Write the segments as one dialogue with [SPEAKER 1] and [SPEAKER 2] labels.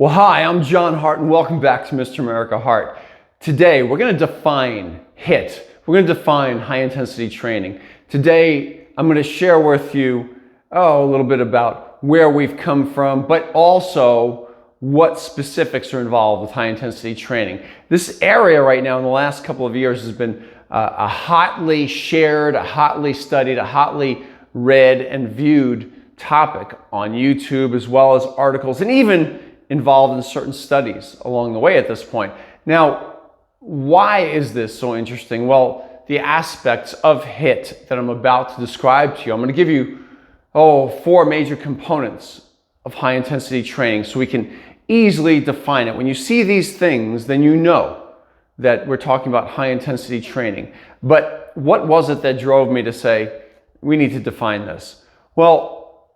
[SPEAKER 1] Well, hi, I'm John Hart and welcome back to Mr. America Hart. Today, we're going to define HIIT. We're going to define high intensity training. Today, I'm going to share with you a little bit about where we've come from, but also what specifics are involved with high intensity training. This area right now in the last couple of years has been a hotly shared, a hotly studied, a hotly read and viewed topic on YouTube, as well as articles and even involved in certain studies along the way at this point. Now, why is this so interesting? Well, the aspects of HIIT that I'm about to describe to you, I'm going to give you four major components of high intensity training so we can easily define it. When you see these things, then you know that we're talking about high intensity training. But what was it that drove me to say, we need to define this? Well,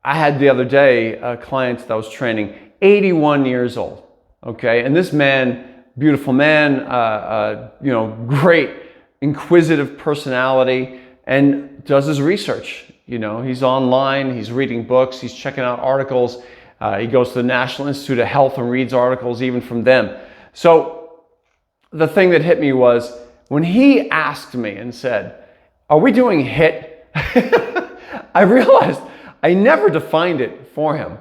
[SPEAKER 1] I had the other day a client that I was training, 81 years old, okay? And this man, beautiful man, great inquisitive personality, and does his research. You know, he's online, he's reading books, he's checking out articles. He goes to the National Institute of Health and reads articles even from them. So the thing that hit me was when he asked me and said, are we doing HIIT? I realized I never defined it for him.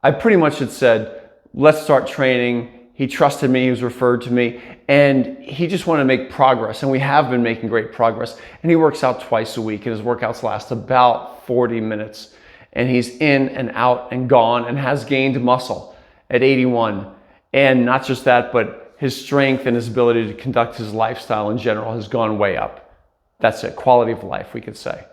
[SPEAKER 1] I pretty much had said, let's start training. He trusted me, he was referred to me, and he just wanted to make progress. And we have been making great progress. And he works out twice a week, and his workouts last about 40 minutes. And he's in and out and gone and has gained muscle at 81. And not just that, but his strength and his ability to conduct his lifestyle in general has gone way up. That's it, quality of life, we could say.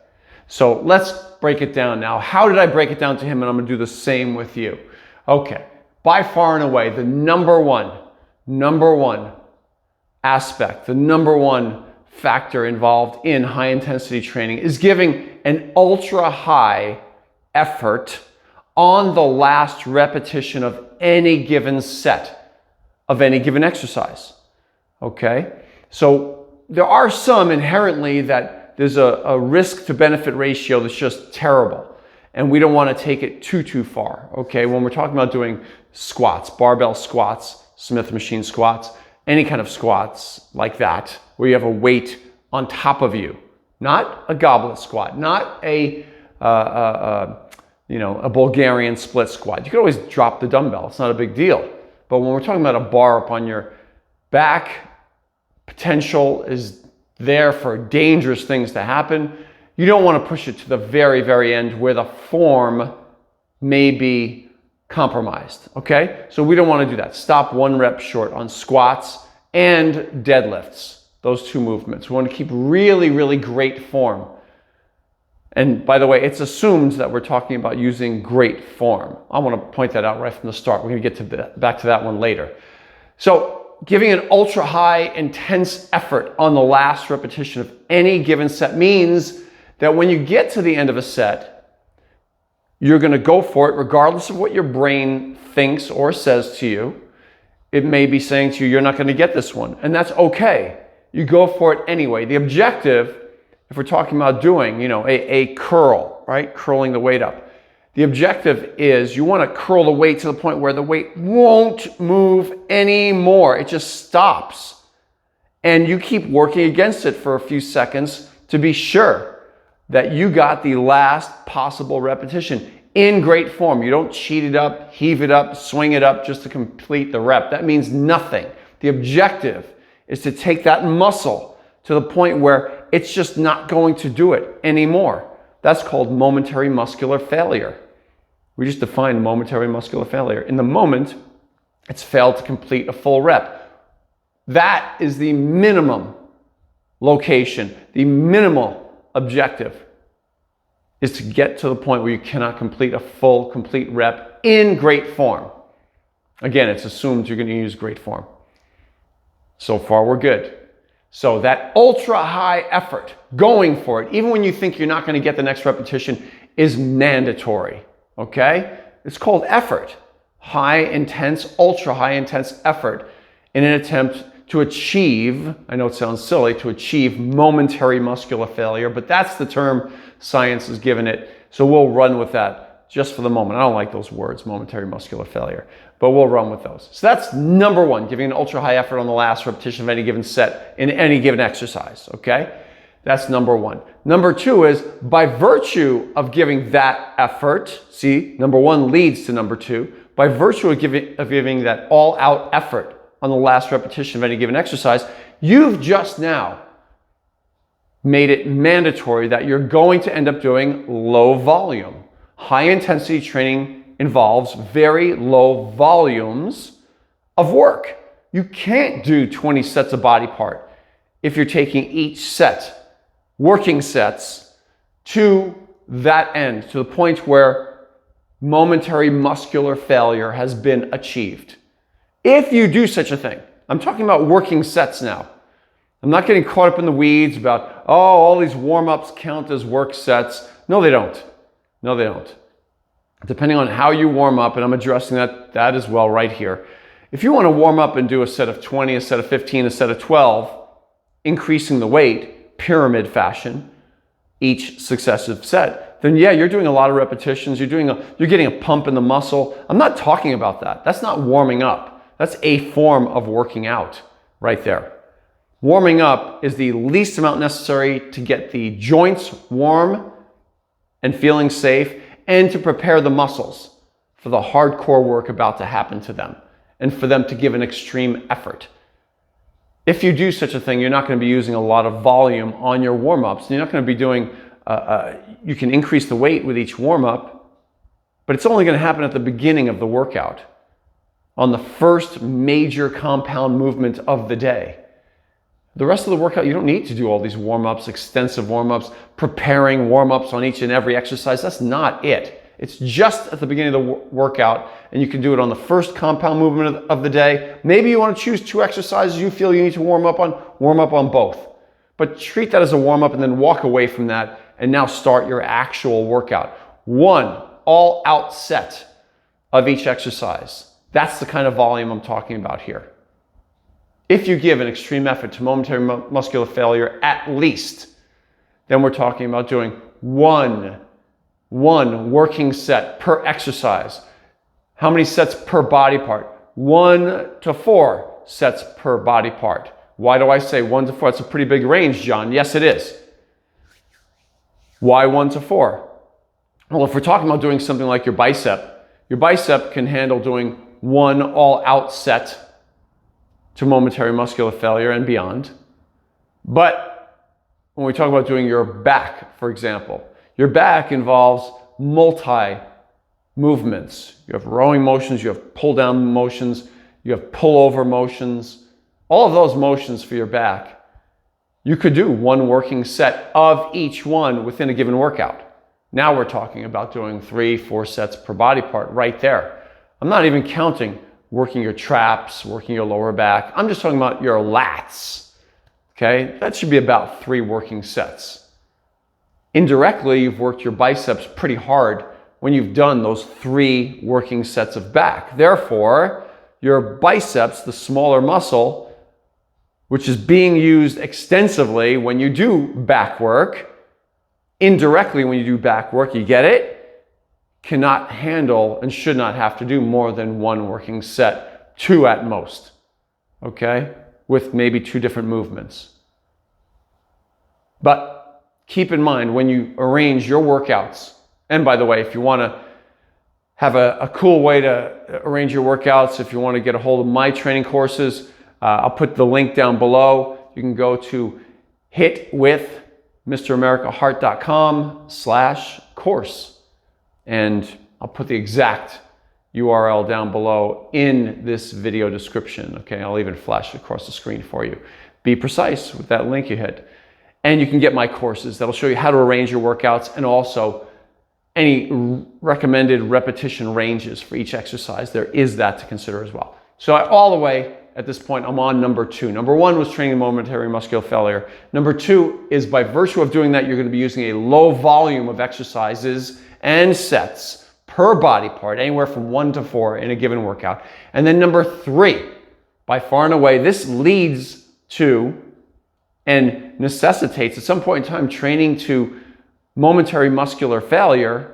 [SPEAKER 1] So let's break it down now. How did I break it down to him? And I'm going to do the same with you. Okay, by far and away, the number one aspect, the number one factor involved in high intensity training is giving an ultra high effort on the last repetition of any given set, of any given exercise. Okay, so there are some inherently that there's a risk to benefit ratio that's just terrible. And we don't want to take it too far. Okay, when we're talking about doing squats, barbell squats, Smith machine squats, any kind of squats like that, where you have a weight on top of you, not a goblet squat, not a Bulgarian split squat. You can always drop the dumbbell, it's not a big deal. But when we're talking about a bar up on your back, potential is there for dangerous things to happen. You don't want to push it to the very end where the form may be compromised, okay? So we don't want to do that. Stop 1 rep short on squats and deadlifts, those two movements. We want to keep really great form. And by the way, it's assumed that we're talking about using great form. I want to point that out right from the start. We're going to get back to that one later. So giving an ultra high intense effort on the last repetition of any given set means that when you get to the end of a set, you're going to go for it regardless of what your brain thinks or says to you. It may be saying to you, you're not going to get this one, and that's okay. You go for it anyway. The objective, if we're talking about doing, a curl, right? Curling the weight up. The objective is you want to curl the weight to the point where the weight won't move anymore. It just stops. And you keep working against it for a few seconds to be sure that you got the last possible repetition in great form. You don't cheat it up, heave it up, swing it up just to complete the rep. That means nothing. The objective is to take that muscle to the point where it's just not going to do it anymore. That's called momentary muscular failure. We just defined momentary muscular failure. In the moment, it's failed to complete a full rep. That is the minimum location, the minimal objective is to get to the point where you cannot complete a full, complete rep in great form. Again, it's assumed you're going to use great form. So far, we're good. So that ultra high effort, going for it, even when you think you're not going to get the next repetition, is mandatory. Okay? It's called effort. High intense, ultra high intense effort in an attempt to achieve, I know it sounds silly, to achieve momentary muscular failure, but that's the term science has given it. So we'll run with that just for the moment. I don't like those words, momentary muscular failure, but we'll run with those. So that's number one, giving an ultra high effort on the last repetition of any given set in any given exercise, okay? That's number one. Number two is, by virtue of giving that effort, see, number one leads to number two, by virtue of giving that all-out effort on the last repetition of any given exercise, you've just now made it mandatory that you're going to end up doing low volume. High intensity training involves very low volumes of work. You can't do 20 sets of body part if you're taking each set, working sets, to that end, to the point where momentary muscular failure has been achieved. If you do such a thing, I'm talking about working sets now. I'm not getting caught up in the weeds about, oh, all these warm-ups count as work sets. No, they don't. No, they don't. Depending on how you warm up, and I'm addressing that as well right here. If you want to warm up and do a set of 20, a set of 15, a set of 12, increasing the weight, pyramid fashion, each successive set, then yeah, you're doing a lot of repetitions. You're getting a pump in the muscle. I'm not talking about that. That's not warming up. That's a form of working out right there. Warming up is the least amount necessary to get the joints warm and feeling safe, and to prepare the muscles for the hardcore work about to happen to them, and for them to give an extreme effort. If you do such a thing, you're not going to be using a lot of volume on your warm-ups. You're not going to be doing, you can increase the weight with each warm-up, but it's only going to happen at the beginning of the workout, on the first major compound movement of the day. The rest of the workout, you don't need to do all these warm-ups, extensive warm-ups, preparing warm-ups on each and every exercise. That's not it. It's just at the beginning of the workout, and you can do it on the first compound movement of the day. Maybe you want to choose two exercises you feel you need to warm up on both. But treat that as a warm-up and then walk away from that and now start your actual workout. One all-out set of each exercise. That's the kind of volume I'm talking about here. If you give an extreme effort to momentary muscular failure at least, then we're talking about doing one working set per exercise. How many sets per body part? 1 to 4 sets per body part. Why do I say 1 to 4? That's a pretty big range, John. Yes, it is. Why 1 to 4? Well, if we're talking about doing something like your bicep can handle doing one all-out set to momentary muscular failure and beyond. But when we talk about doing your back, for example, your back involves multi-movements. You have rowing motions, you have pull-down motions, you have pull-over motions. All of those motions for your back, you could do one working set of each one within a given workout. Now we're talking about doing 3-4 sets per body part right there. I'm not even counting working your traps, working your lower back. I'm just talking about your lats, okay? That should be about 3 working sets. Indirectly, you've worked your biceps pretty hard when you've done those 3 working sets of back. Therefore, your biceps, the smaller muscle, which is being used extensively when you do back work, indirectly when you do back work, you get it? Cannot handle and should not have to do more than 1 working set, 2 at most, okay? With maybe 2 different movements. But keep in mind when you arrange your workouts, and by the way, if you want to have a cool way to arrange your workouts, if you want to get a hold of my training courses, I'll put the link down below. You can go to hitwithmramericaheart.com/course. And I'll put the exact URL down below in this video description. Okay, I'll even flash it across the screen for you. Be precise with that link you hit. And you can get my courses that'll show you how to arrange your workouts and also any recommended repetition ranges for each exercise. There is that to consider as well. So all the way at this point, I'm on number 2. Number 1 was training momentary muscular failure. Number 2 is by virtue of doing that, you're going to be using a low volume of exercises and sets per body part, anywhere from 1 to 4 in a given workout. And then number 3, by far and away, this leads to and necessitates at some point in time training to momentary muscular failure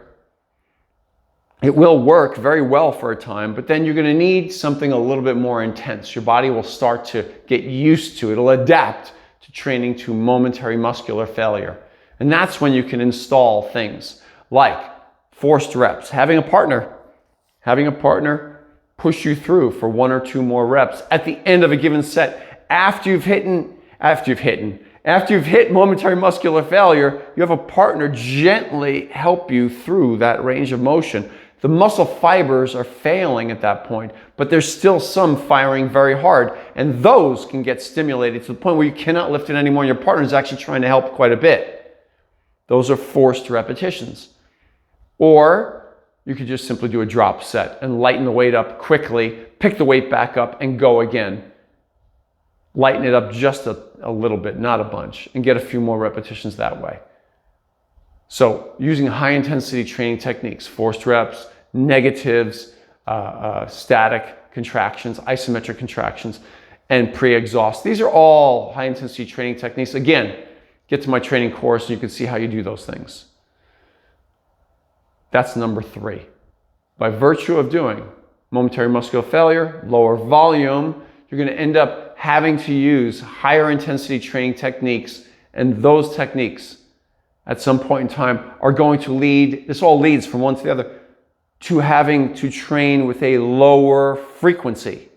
[SPEAKER 1] It will work very well for a time, but then you're going to need something a little bit more intense. Your body will start to get used to it. It'll adapt to training to momentary muscular failure. And that's when you can install things like forced reps, having a partner push you through for 1 or 2 more reps at the end of a given set after you've hit momentary muscular failure. You have a partner gently help you through that range of motion. The muscle fibers are failing at that point, but there's still some firing very hard, and those can get stimulated to the point where you cannot lift it anymore, and your partner is actually trying to help quite a bit. Those are forced repetitions. Or you could just simply do a drop set and lighten the weight up quickly, pick the weight back up, and go again. Lighten it up just a little bit, not a bunch, and get a few more repetitions that way. So using high intensity training techniques, forced reps, negatives, static contractions, isometric contractions, and pre-exhaust. These are all high intensity training techniques. Again, get to my training course and you can see how you do those things. That's number 3. By virtue of doing momentary muscular failure, lower volume, you're going to end up having to use higher intensity training techniques, and those techniques at some point in time are going to lead, this all leads from one to the other, to having to train with a lower frequency.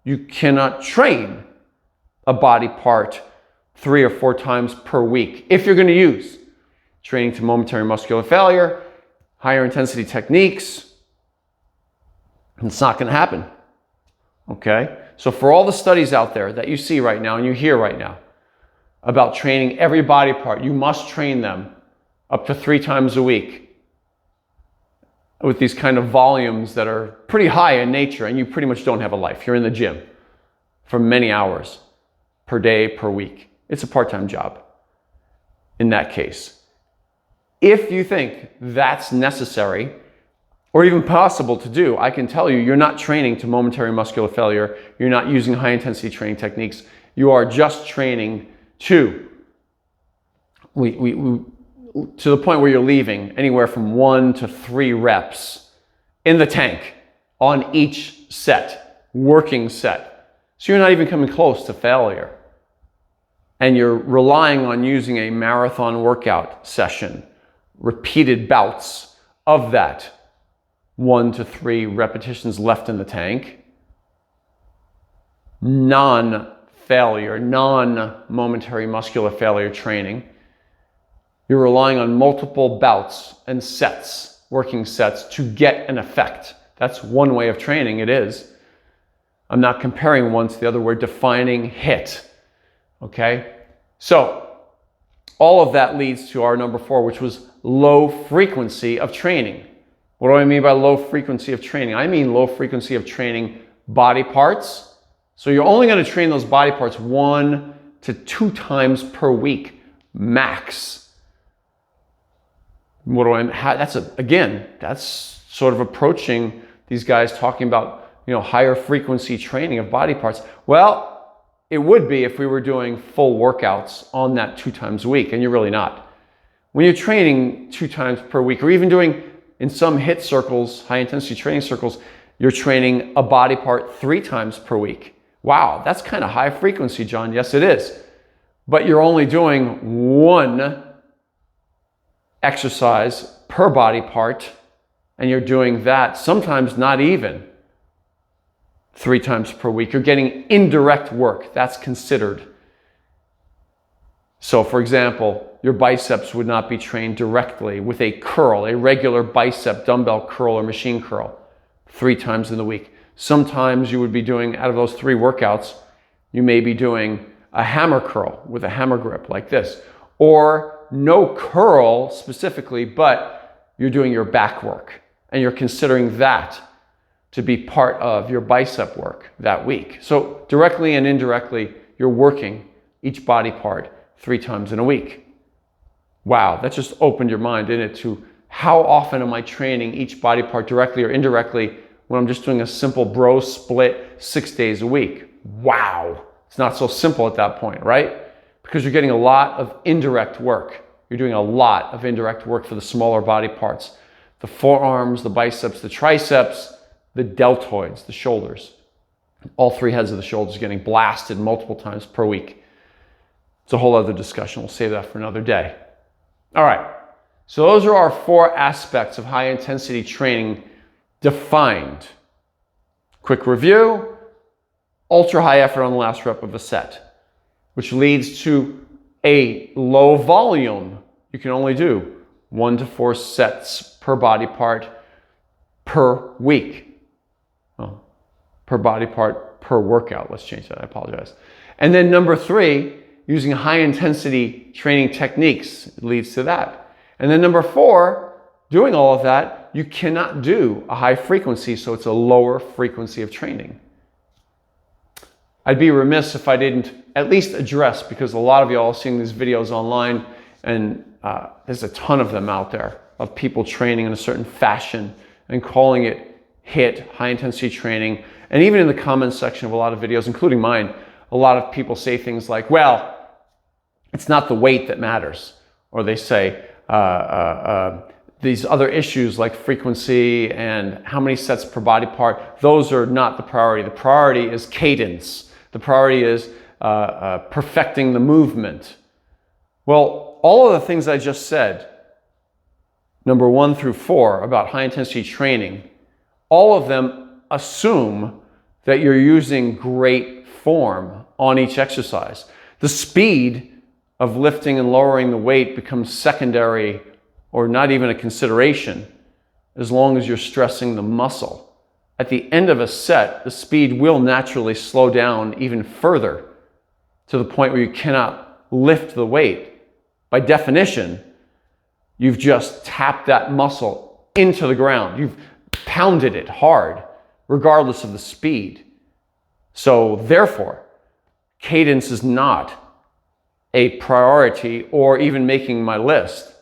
[SPEAKER 1] You cannot train a body part 3 or 4 times per week if you're going to use training to momentary muscular failure, higher intensity techniques. It's not going to happen. Okay? So for all the studies out there that you see right now and you hear right now about training every body part, you must train them up to 3 times a week with these kind of volumes that are pretty high in nature, and you pretty much don't have a life. You're in the gym for many hours per day, per week. It's a part-time job in that case. If you think that's necessary or even possible to do, I can tell you, you're not training to momentary muscular failure. You're not using high intensity training techniques. You are just training to the point where you're leaving anywhere from 1 to 3 reps in the tank on each set, working set. So you're not even coming close to failure. And you're relying on using a marathon workout session, repeated bouts of that 1 to 3 repetitions left in the tank. Non-failure, non-momentary muscular failure training. You're relying on multiple bouts and sets, working sets, to get an effect. That's one way of training, it is. I'm not comparing one to the other, we're defining HIT. Okay? So, all of that leads to our number 4, which was low frequency of training. What do I mean by low frequency of training? I mean low frequency of training body parts. So you're only going to train those body parts 1 to 2 times per week, max. What do I mean? That's sort of approaching these guys talking about, higher frequency training of body parts. Well, it would be if we were doing full workouts on that 2 times a week, and you're really not. When you're training 2 times per week, or even doing, in some HIT circles, high intensity training circles, you're training a body part 3 times per week. Wow, that's kind of high frequency, John. Yes, it is. But you're only doing 1 exercise per body part, and you're doing that sometimes not even 3 times per week. You're getting indirect work. That's considered. So, for example, your biceps would not be trained directly with a curl, a regular bicep dumbbell curl or machine curl, 3 times in the week. Sometimes you would be doing, out of those 3 workouts, you may be doing a hammer curl with a hammer grip like this, or no curl specifically, but you're doing your back work, and you're considering that to be part of your bicep work that week. So directly and indirectly, you're working each body part 3 times in a week. Wow, that just opened your mind, didn't it, to how often am I training each body part directly or indirectly when I'm just doing a simple bro split 6 days a week. Wow, it's not so simple at that point, right? Because you're getting a lot of indirect work. You're doing a lot of indirect work for the smaller body parts. the forearms, the biceps, the triceps, the deltoids, the shoulders. All three heads of the shoulders getting blasted multiple times per week. It's a whole other discussion. We'll save that for another day. All right. So those are our 4 aspects of high intensity training defined. Quick review: ultra high effort on the last rep of a set, which leads to a low volume. You can only do 1 to 4 sets per body part per week. Well, per body part per workout. Let's change that. I apologize. And then number 3, using high intensity training techniques. It leads to that. And then number 4, doing all of that, you cannot do a high frequency, so it's a lower frequency of training. I'd be remiss if I didn't at least address, because a lot of y'all are seeing these videos online, and there's a ton of them out there of people training in a certain fashion and calling it HIIT, high intensity training. And even in the comments section of a lot of videos, including mine, a lot of people say things like, well, it's not the weight that matters. Or they say these other issues like frequency and how many sets per body part, those are not the priority. The priority is cadence. The priority is perfecting the movement. Well, all of the things I just said, number 1 through 4 about high intensity training, all of them assume that you're using great form on each exercise. The speed of lifting and lowering the weight becomes secondary or not even a consideration as long as you're stressing the muscle. At the end of a set, the speed will naturally slow down even further to the point where you cannot lift the weight. By definition, you've just tapped that muscle into the ground. You've pounded it hard, regardless of the speed. So therefore, cadence is not a priority or even making my list.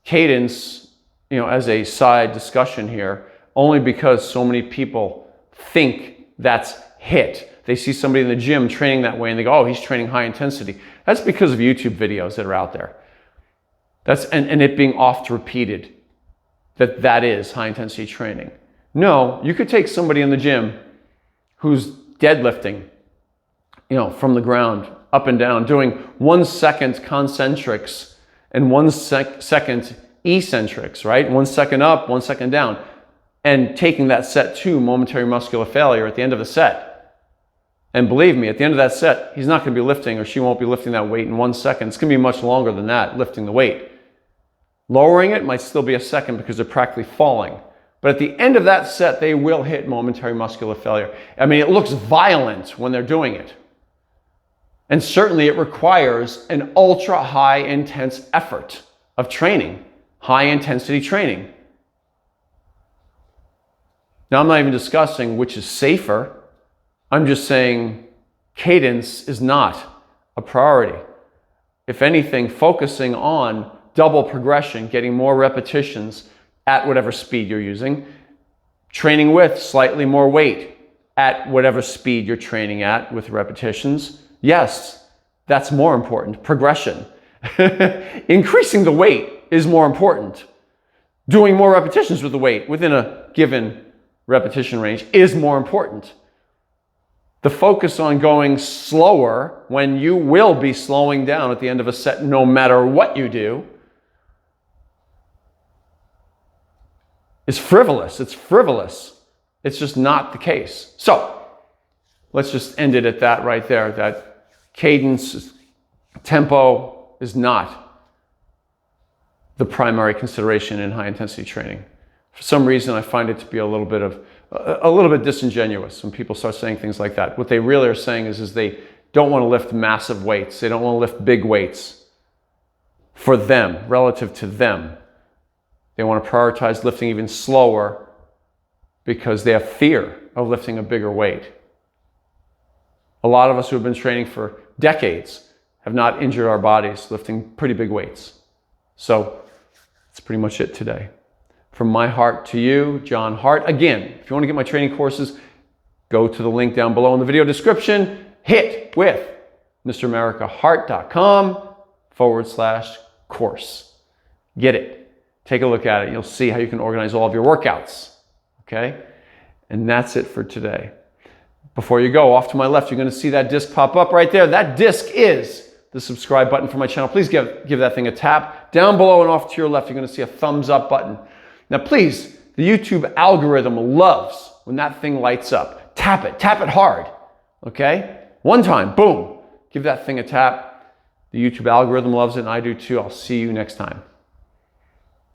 [SPEAKER 1] Cadence, as a side discussion here, only because so many people think that's HIIT. They see somebody in the gym training that way and they go, oh, he's training high intensity. That's because of YouTube videos that are out there. And it being oft repeated that is high intensity training. No, you could take somebody in the gym who's deadlifting, from the ground up and down, doing 1 second concentrics and 1 second eccentrics, right? 1 second up, 1 second down, and taking that set to momentary muscular failure at the end of the set. And believe me, at the end of that set, he's not going to be lifting, or she won't be lifting that weight in 1 second. It's going to be much longer than that, lifting the weight. Lowering it might still be a second because they're practically falling. But at the end of that set, they will hit momentary muscular failure. I mean, it looks violent when they're doing it. And certainly it requires an ultra high intense effort of training, high intensity training. Now, I'm not even discussing which is safer. I'm just saying cadence is not a priority. If anything, focusing on double progression, getting more repetitions at whatever speed you're using, training with slightly more weight at whatever speed you're training at with repetitions. Yes, that's more important. Progression. Increasing the weight is more important. Doing more repetitions with the weight within a given repetition range is more important. The focus on going slower when you will be slowing down at the end of a set no matter what you do is frivolous. It's frivolous. It's just not the case. So let's just end it at that right there, that cadence, tempo is not the primary consideration in high intensity training. For some reason, I find it to be a little bit disingenuous when people start saying things like that. What they really are saying is they don't want to lift massive weights. They don't want to lift big weights for them, relative to them. They want to prioritize lifting even slower because they have fear of lifting a bigger weight. A lot of us who have been training for decades have not injured our bodies lifting pretty big weights. So that's pretty much it today. From my heart to you, John Hart. Again, if you want to get my training courses, go to the link down below in the video description. HIIT with MrAmericaHart.com/course. Get it. Take a look at it. You'll see how you can organize all of your workouts. Okay? And that's it for today. Before you go, off to my left, you're going to see that disc pop up right there. That disc is the subscribe button for my channel. Please give that thing a tap. Down below and off to your left, you're going to see a thumbs up button. Now, please, the YouTube algorithm loves when that thing lights up. Tap it hard. Okay? One time, boom. Give that thing a tap. The YouTube algorithm loves it, and I do too. I'll see you next time.